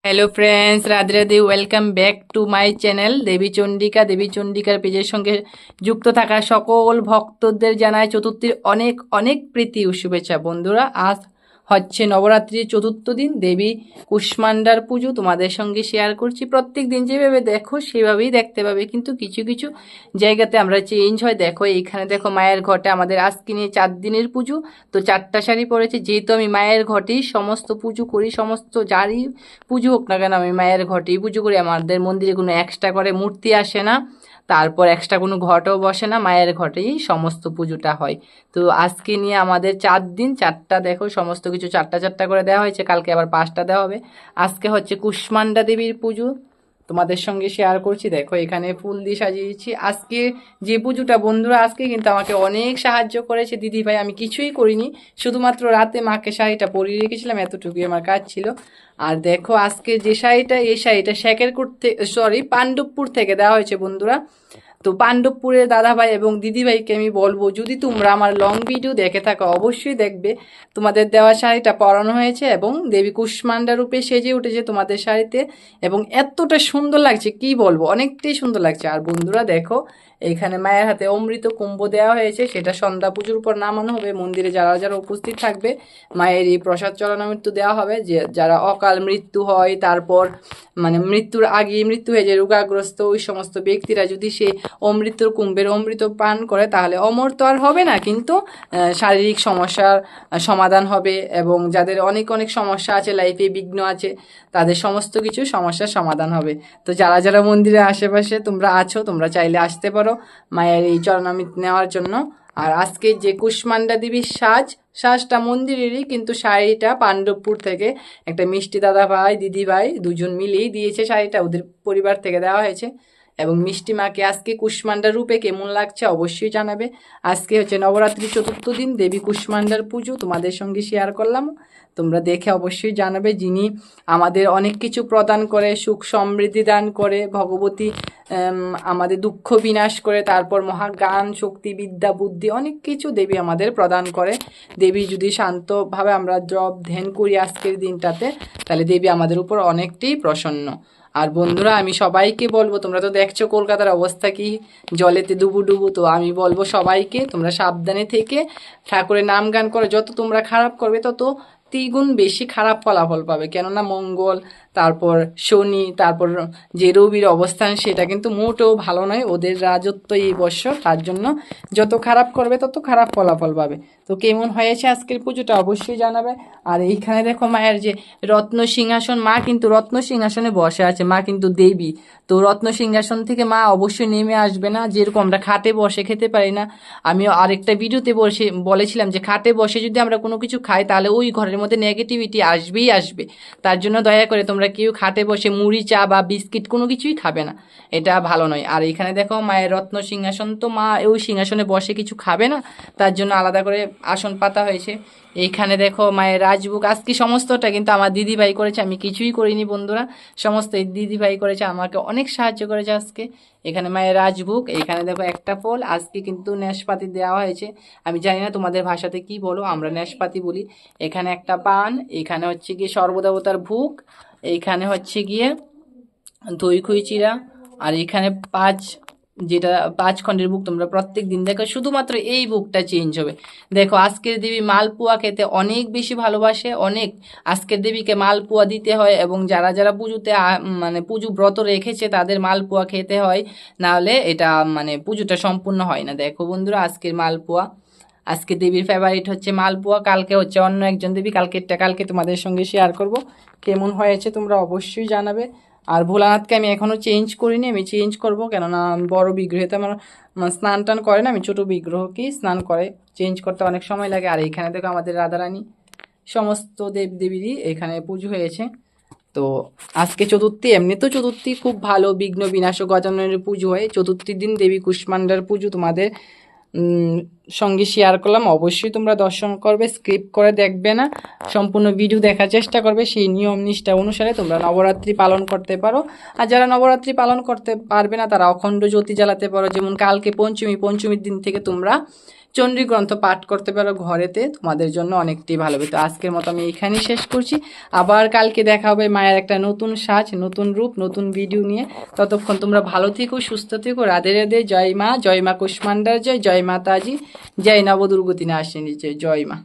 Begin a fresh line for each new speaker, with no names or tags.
Hello friends, Radhe Radhe. Welcome back to my channel Devi Chandika. Devi চণ্ডিকার পেজের সঙ্গে যুক্ত থাকা সকল ভক্তদের জানায় চতুর্থীর অনেক অনেক প্রীতি ও শুভেচ্ছা। বন্ধুরা, আজ হচ্ছে নবরাত্রির চতুর্থ দিন, দেবী কুষ্মান্ডার পুজো তোমাদের সঙ্গে শেয়ার করছি। প্রত্যেক দিন যেভাবে দেখো সেভাবেই দেখতে পাবে, কিন্তু কিছু কিছু জায়গাতে আমরা চেঞ্জ হয়। দেখো এইখানে দেখো মায়ের ঘটে আমাদের আজকে নিয়ে 4 দিনের পুজো। তো 4টা শাড়ি পরেছে, যেহেতু আমি মায়ের ঘটেই সমস্ত পুজো করি, সমস্ত যারই পুজো হোক না কেন আমি মায়ের ঘটেই পুজো করি। আমাদের মন্দিরে কোনো এক্সট্রা করে মূর্তি আসে না, তারপর এক্সট্রা কোনো ঘটও বসে না, মায়ের ঘটেই সমস্ত পুজোটা হয়। তো আজকে নিয়ে আমাদের 4 দিন, 4টা দেখো সমস্ত কিছু 4টা 4টা করে দেওয়া হয়েছে, কালকে আবার 5টা দেওয়া হবে। আজকে হচ্ছে কুষ্মান্ডা দেবীর পুজো, তোমাদের সঙ্গে শেয়ার করছি। দেখো এখানে ফুল দিয়ে সাজিয়েছি আজকে যে পুজোটা। বন্ধুরা, আজকে কিন্তু আমাকে অনেক সাহায্য করেছে দিদি ভাই, আমি কিছুই করিনি, শুধুমাত্র রাতে মাকে শাড়িটা পরিয়ে রেখেছিলাম, এতটুকুই আমার কাজ ছিল। আর দেখো আজকে যে শাড়িটা, এই শাড়িটা শেখেরপুর থেকে, সরি পাণ্ডবপুর থেকে দেওয়া হয়েছে বন্ধুরা। তো পাণ্ডবপুরের দাদাভাই এবং দিদিভাইকে আমি বলবো, যদি তোমরা আমার লং ভিডিও দেখে থাকো অবশ্যই দেখবে, তোমাদের দেওয়া শাড়িটা পরানো হয়েছে এবং দেবী কুষ্মান্ডা রূপে সেজে উঠেছে তোমাদের শাড়িতে, এবং এতটা সুন্দর লাগছে কি বলবো, অনেকটাই সুন্দর লাগছে। আর বন্ধুরা দেখো, এখানে মায়ের হাতে অমৃত কুম্ভ দেওয়া হয়েছে, সেটা সন্ধ্যা পুজোর উপর নামানো হবে। মন্দিরে যারা যারা উপস্থিত থাকবে মায়ের এই প্রসাদ চরণামৃত্যু দেওয়া হবে। যে যারা অকাল মৃত্যু হয়, তারপর মানে মৃত্যুর আগে মৃত্যু হয়ে যে রোগাগ্রস্ত ওই সমস্ত ব্যক্তিরা যদি সে অমৃতর কুম্ভের অমৃত পান করে, তাহলে অমর তো আর হবে না, কিন্তু শারীরিক সমস্যার সমাধান হবে। এবং যাদের অনেক অনেক সমস্যা আছে, লাইফে বিঘ্ন আছে, তাদের সমস্ত কিছু সমস্যার সমাধান হবে। তো যারা যারা মন্দিরের আশেপাশে তোমরা আছো, তোমরা চাইলে আসতে পারো মায়ের এই চরণামৃত নেওয়ার জন্য। আর আজকে যে কুষ্মান্ডা দেবীর সাজটা মন্দিরেরই, কিন্তু শাড়িটা পাণ্ডবপুর থেকে একটা মিষ্টি দাদা ভাই দিদি ভাই দুজন মিলেই দিয়েছে শাড়িটা, ওদের পরিবার থেকে দেওয়া হয়েছে। এবং মিষ্টি মাকে আজকে কুষ্মান্ডার রূপে কেমন লাগছে অবশ্যই জানাবে। আজকে হচ্ছে নবরাত্রি চতুর্থ দিন, দেবী কুষ্মান্ডার পুজো তোমাদের সঙ্গে শেয়ার করলাম, তোমরা দেখে অবশ্যই জানাবে। যিনি আমাদের অনেক কিছু প্রদান করে, সুখ সমৃদ্ধি দান করে, ভগবতী আমাদের দুঃখ বিনাশ করে, তারপর মহাজ্ঞান শক্তি বিদ্যা বুদ্ধি অনেক কিছু দেবী আমাদের প্রদান করে। দেবী যদি শান্তভাবে আমরা জপ ধ্যান করি আজকের দিনটাতে, তাহলে দেবী আমাদের উপর অনেকটাই প্রসন্ন। আর বন্ধুরা, আমি সবাইকে বলবো, তোমরা তো দেখছো কলকাতার অবস্থা কি, জলেতে ডুবু ডুবু। তো আমি বলবো সবাইকে, তোমরা সাবধানে থেকে ঠাকুরের নাম গান করো। যত তোমরা খারাপ করবে তত দ্বিগুণ বেশি খারাপ ফলাফল পাবে, কেননা মঙ্গল, তারপর শনি, তারপর যে রবির অবস্থান, সেটা কিন্তু মোটেও ভালো নয়, ওদের রাজত্ব এই বৎসর। তার জন্য যত খারাপ করবে তত খারাপ ফলাফল পাবে। তো কেমন হয়েছে আজকের পুজোটা অবশ্যই জানাবে। আর এইখানে দেখো মায়ের যে রত্ন সিংহাসন, মা কিন্তু রত্ন সিংহাসনে বসে আছে, মা কিন্তু দেবী। তো রত্ন সিংহাসন থেকে মা অবশ্যই নেমে আসবে না, যেরকম আমরা খাটে বসে খেতে পারি না। আমি আরেকটা ভিডিওতে বলেছিলাম যে খাটে বসে যদি আমরা কোনো কিছু খাই, তাহলে ওই ঘরের মধ্যে নেগেটিভিটি আসবেই আসবে। তার জন্য দয়া করে তোমরা কেউ খাটে বসে মুড়ি চা বা বিস্কিট কোনো কিছুই খাবে না, এটা ভালো নয়। আর এখানে দেখো মায়ের রত্ন সিংহাসন, তো মা ওই সিংহাসনে বসে কিছু খাবে না, তার জন্য আলাদা করে আসন পাতা হয়েছে। এইখানে দেখো মায়ের রাজভোগ, আজকে সমস্তটা কিন্তু আমার দিদিভাই করেছে, আমি কিছুই করিনি বন্ধুরা, সমস্ত এই দিদিভাই করেছে, আমাকে অনেক সাহায্য করেছে আজকে। এখানে মায়ের রাজভোগ, এখানে দেখো একটা ফল, আজকে কিন্তু নাশপাতি দেওয়া হয়েছে। আমি জানি না তোমাদের ভাষাতে কি বলো, আমরা নাশপাতি বলি। এখানে একটা পান, এখানে হচ্ছে গিয়ে সর্বদেবতার ভোগ, এইখানে হচ্ছে গিয়ে দই খই চিরা, আর এখানে যেটা 5 খণ্ডের বুক। তোমরা প্রত্যেক দিন দেখো শুধুমাত্র এই বুকটা চেঞ্জ হবে। দেখো আজকের দেবী মালপোয়া খেতে অনেক বেশি ভালোবাসে, অনেক। আজকের দেবীকে মালপোয়া দিতে হয়, এবং যারা যারা পুজোতে মানে পুজো ব্রত রেখেছে তাদের মালপোয়া খেতে হয়, নাহলে এটা মানে পুজোটা সম্পূর্ণ হয় না। দেখো বন্ধুরা, আজকের মালপোয়া, আজকে দেবীর ফেভারিট হচ্ছে মালপোয়া, কালকে হচ্ছে অন্য একজন দেবী, কালকে তোমাদের সঙ্গে শেয়ার করব। কেমন হয়েছে তোমরা অবশ্যই জানাবে। আর ভোলানাথকে আমি এখনও চেঞ্জ করিনি, আমি চেঞ্জ করব, কেননা বড় বিগ্রহেতে আমার স্নান টান করে না, আমি ছোটো বিগ্রহকেই স্নান করে, চেঞ্জ করতে অনেক সময় লাগে। আর এইখানে দেখো আমাদের রাধারানী, সমস্ত দেব দেবীরই এখানে পুজো হয়েছে। তো আজকে চতুর্থী, এমনি তো চতুর্থী খুব ভালো, বিঘ্ন বিনাশ গজাননের পুজো হয়। চতুর্থীর দিন দেবী কুষ্মান্ডার পুজো তোমাদের সঙ্গে শেয়ার করলাম। অবশ্যই তোমরা দর্শন করবে, স্কিপ করে দেখবে না, সম্পূর্ণ ভিডিও দেখার চেষ্টা করবে। সেই নিয়ম নিষ্ঠা অনুসারে তোমরা নবরাত্রি পালন করতে পারো। আর যারা নবরাত্রি পালন করতে পারবে না তারা অখণ্ড জ্যোতি জ্বালাতে পারো। যেমন কালকে পঞ্চমীর দিন থেকে তোমরা চণ্ডী গ্রন্থ পাঠ করতে পারো ঘরেতে, তোমাদের জন্য অনেকটাই ভালো হবে। তো আজকের মতো আমি এখানেই শেষ করছি। আবার কালকে দেখা হবে মায়ের একটা নতুন সাজ, নতুন রূপ, নতুন ভিডিও নিয়ে। ততক্ষণ তোমরা ভালো থেকো, সুস্থ থেকো। রাধে রাধে। জয় মা কুষ্মান্ডার জয়, জয় মাতাজি, জয় নবদুর্গতি নাশিনী জয়, জয় মা।